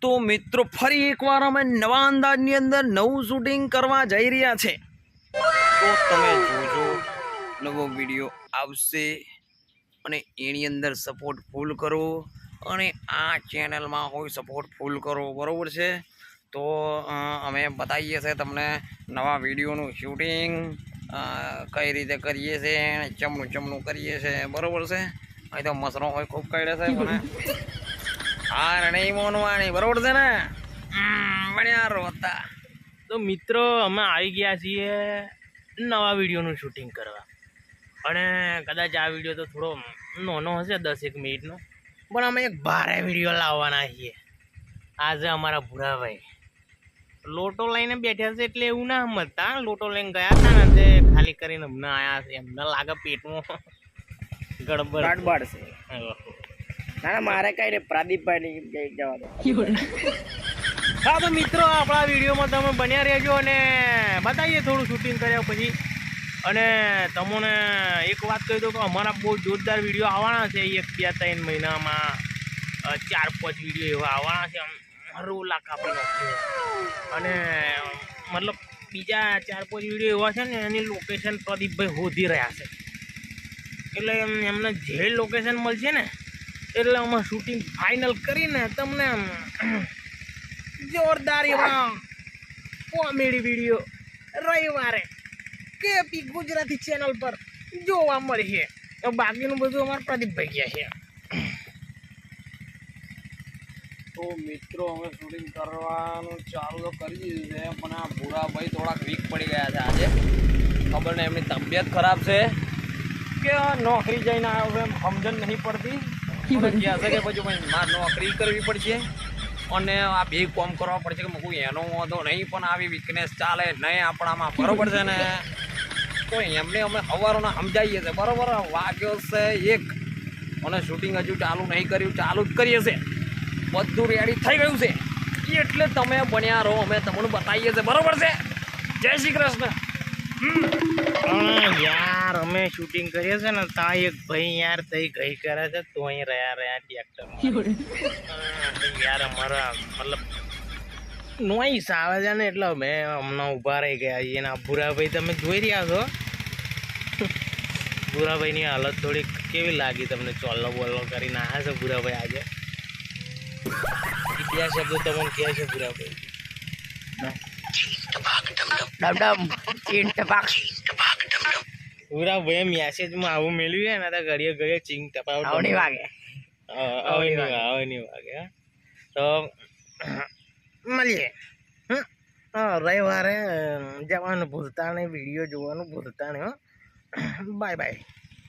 તો મિત્રો ફરી એકવાર અમે નવા અંદાજની અંદર નવું શૂટિંગ કરવા જઈ રહ્યા છે, તો તમે જોજો. નવો વિડીયો આવશે અને એની અંદર સપોર્ટ ફૂલ કરો અને આ ચેનલમાં હોય સપોર્ટ ફૂલ કરો, બરાબર છે? તો અમે બતાવીએ છીએ તમને નવા વિડીયોનું શૂટિંગ કઈ રીતે કરીએ છીએ, ચમનું કરીએ છીએ, બરાબર છે? અહીં તો મસરો હોય ખૂબ કાઢે છે મને હાર નહીં મોનવાની, બરાબર છે ને? બન્યા રોતા. તો મિત્રો અમે આવી ગયા છીએ નવા વિડીયોનું શૂટિંગ કરવા, અને કદાચ આ વિડીયો તો થોડો નાનો હશે, 10 મિનિટનો, પણ અમે એક ભારે વિડીયો લાવવાના છીએ. આજે અમારા ભૂરાભાઈ લોટો લઈને બેઠા છે, એટલે એવું ના સમજતા, લોટો લઈને ગયા હતા ને તે ખાલી કરીને અમને આવ્યા છે, એમને લાગે પેટમાં ગડબડ છે. ના મારે કઈ ને પ્રદીપભાઈ જવા દો. હા તો મિત્રો આપણા વિડીયોમાં તમે બન્યા રહેજો અને બતાવીએ થોડું શૂટિંગ કર્યા પછી. અને તમને એક વાત કહી દો કે અમારા બહુ જોરદાર વિડીયો આવવાના છે, 1-2-3 મહિનામાં 4-5 વિડીયો એવા આવવાના છે. રોલા કાપી નાખીએ, અને મતલબ બીજા 4-5 વિડીયો એવા છે ને એની લોકેશન પ્રદીપભાઈ શોધી રહ્યા છે, એટલે એમને જે લોકેશન મળશે ને એટલે અમે શૂટિંગ ફાઇનલ કરીને તમને જોરદાર એવા કોમેડી વિડીયો રવિવારે કેપી ગુજરાતી ચેનલ પર જોવા મળશે. બાકીનું બધું અમારા પ્રદીપભાઈ ગયા છે. તો મિત્રો અમે શૂટિંગ કરવાનું ચાલુ તો કરી દીધું છે, પણ આ ભૂરાભાઈ થોડાક વીક પડી ગયા છે આજે. ખબર ને એમની તબિયત ખરાબ છે કે નોકરી જઈને આવ્યો એમ સમજણ નહીં પડતી. કહે છે કે પછી મારે નોકરી કરવી પડશે અને આ બે કામ કરવા પડશે, કે મૂકું એનો વાંધો નહીં, પણ આવી વીકનેસ ચાલે નહીં આપણામાં, બરાબર છે ને? તો એમને અમે સવારોના સમજાવીએ છીએ, બરાબર? વાગ્યો છે 1 અને શૂટિંગ હજુ ચાલુ નહીં કર્યું, ચાલુ જ કરીએ છીએ, બધું રેડી થઈ ગયું છે, એટલે તમે બન્યા રહો, અમે તમને બતાવીએ છીએ, બરાબર છે? જય શ્રી કૃષ્ણ. યાર અમે શૂટિંગ કરીએ છીએ ને ત્યાં એક ભાઈ યાર તઈ ગઈ કરે છે, તો અહીં રહ્યા ટ્રેક્ટર યાર અમારા મતલબ નોઈસ આવે છે ને, એટલે મેં હમણાં ઊભા રહી ગયા છીએ. અને ભૂરાભાઈ તમે જોઈ રહ્યા છો, ભૂરાભાઈની હાલત થોડીક કેવી લાગી તમને? ચોલ્લો બોલ્લો કરીને આવ્યા છે ભૂરાભાઈ આજે. બીજા શબ્દો તમને કહે છે ભૂરાભાઈ? ભૂરાભાઈ મેસેજમાં આવું મેળવ્યું ને તો ઘડીએ ચીંગ ટપાવ વાગે તો મળીએ. રવિવારે જવાનું ભૂલતા નહીં, વિડીયો જોવાનું ભૂલતા નહીં. Bye bye.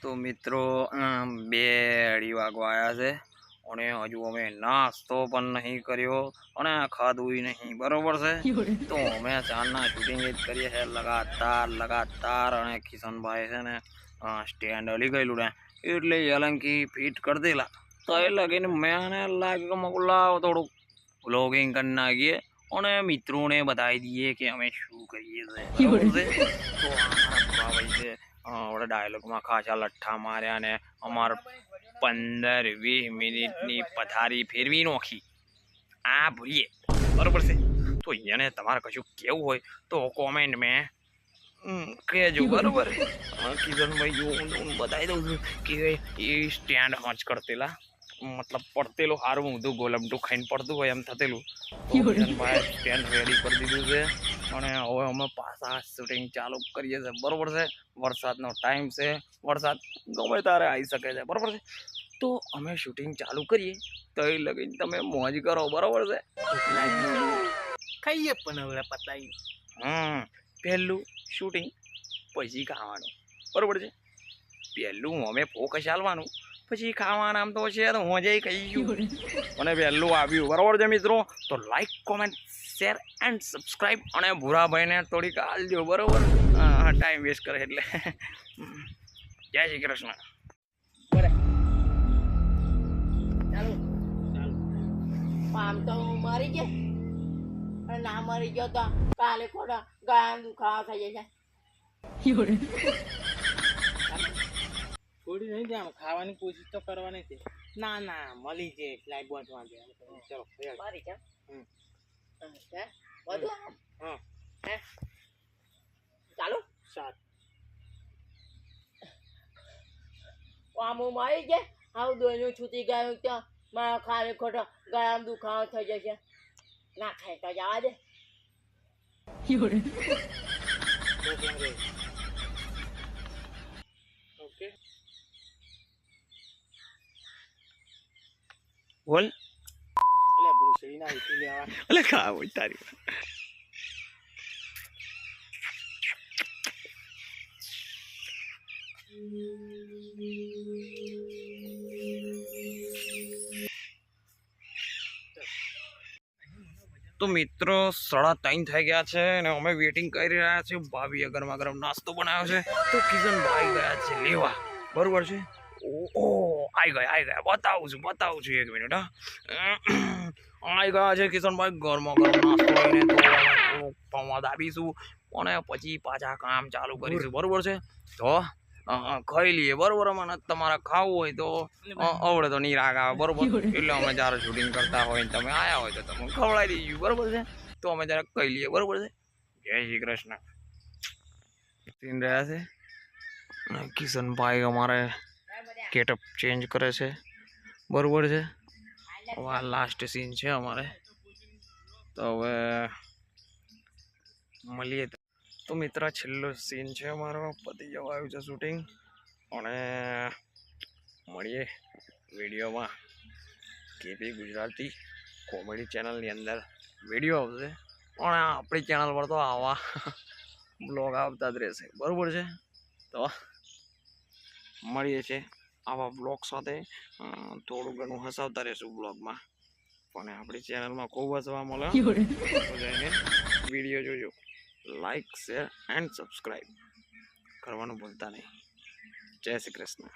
તો મિત્રો 2-2:30 વાગવા આવ્યા છે અને હજુ અમે નાસ્તો પણ નહીં કર્યો અને ખાધું નહીં, બરોબર છે? તો અમે ચારના શૂટિંગ જ કરીએ છીએ લગાતાર. અને કિશનભાઈ છે ને સ્ટેન્ડ હલી ગયેલું ને એટલે એલંકી ફિટ કરી દેલા, તો એ લગીને મેં લાગ્યું કે લાવ થોડુંક વ્લોગિંગ કરી નાખીએ અને મિત્રોને બતાવી દઈએ કે અમે શું કરીએ છીએ, બરાબર છે? તો અમારા ભાઈ છે આપણે ડાયલોગમાં ખાસા લઠ્ઠા માર્યા ને અમાર 15-20 મિનિટની પથારી ફેરવી નાખી આ ભૂલીએ, બરાબર છે? તો એને તમારે કશું કેવું હોય તો કોમેન્ટ મેં કહેજો, બરાબર? કિશનભાઈ જો હું બતાવી દઉં છું કે એ સ્ટેન્ડ હંચ કરતેલા, મતલબ પડતેલો સારું ઊંધું ગોલમટું ખાઈને પડતું હોય એમ થતેલું. કિશનભાઈ સ્ટેન્ડ રેડી કરી દીધું છે અને હવે અમે પાછા શૂટિંગ ચાલુ કરીએ છીએ, બરાબર છે? વરસાદનો ટાઈમ છે, વરસાદ ગમે ત્યારે આવી શકે છે, બરાબર છે? તો અમે શૂટિંગ ચાલુ કરીએ તો એ લગીને તમે મોજ કરો, બરાબર છે? ખાઈએ પણ હવે પતાવી. પહેલું શૂટિંગ પછી ખાવાનું, બરાબર છે? પહેલું અમે ફોકસ ચાલવાનું, પછી ખાવાના આમ તો છે તો હું જઈ ખાઈશું. મને પહેલું આવ્યું, બરાબર છે મિત્રો? તો like, comment, share and subscribe અને ભૂરાભાઈને થોડીક આલજો, બરાબર? ટાઈમ વેસ્ટ કરે એટલે. જય શ્રી કૃષ્ણ. આમ તો મરી ગયા, ના મરી ગયો તો કાલે ખોટા ગયા દુખાવા થઈ જાય. થોડી નહીં જામ ખાવાની કોશિશ તો કરવાની છે. ના મળી જાય લાઈવ બોન્ડ વાગે. ચલો હે બધું હા હે ચાલો સાત આમ હું મારી જાય આવું દોયનું છૂટી ગયું ત્યાં મારા ખાલી ખોટો ગળામાં દુખાવો થઈ જશે ના ખાય તો જવા દે ઓકે બોલ અલે ભૂસડી ના ઉઠી લેવા અલે ખા બોલ તારી તો મિત્રો 3:30 થઈ ગયા છે અને અમે વેઇટિંગ કરી રહ્યા છીએ. ભાભીએ ગરમા ગરમ નાસ્તો બનાવ્યો છે તો કિશનભાઈ ગયા છે લેવા. બરોબર છે. ઓ આઈ ગયા બતાવું છું 1 મિનિટ. આઈ ગયા છે કિશનભાઈ ગરમા ગરમ નાસ્તો લઈને. તો પૌવા દાબીશું અને પછી પાછા કામ ચાલુ કરીશું. બરોબર છે. તો ખાઈ લઈએ. બરોબર. મને તમારે ખાવું હોય તો અવડે તો નહીં રાગ આવે. બરોબર. એટલે અમે જ્યારે શૂટિંગ કરતા હોય ને તમે આયા હોય તો તમે ખવડાવી દઈશું. બરોબર છે. તો અમે જ્યારે ખાઈ લઈએ. બરોબર છે. જય શ્રી કૃષ્ણ. સીન રહ્યા છે કિશનભાઈ અમારે ગેટઅપ ચેન્જ કરે છે. બરોબર છે. આ લાસ્ટ સીન છે અમારે. તો હવે મળીએ. તો મિત્ર છેલ્લો સીન છે અમારો. પતી જવા આવ્યું છે શૂટિંગ અને મળીએ વિડીયોમાં. કેપી ગુજરાતી કોમેડી ચેનલની અંદર વિડીયો આવશે પણ આપણી ચેનલ પર તો આવા બ્લોગ આવતા જ રહેશે. બરાબર છે. તો મળીએ છીએ આવા બ્લોગ સાથે. થોડું ઘણું હસાવતા રહેશું બ્લોગમાં પણ આપણી ચેનલમાં ખૂબ હસવા મળે. જઈને વિડીયો જોજો. લાઈક શેર એન્ડ સબસ્ક્રાઈબ કરવાનું ભૂલતા નહીં. જય શ્રી કૃષ્ણ.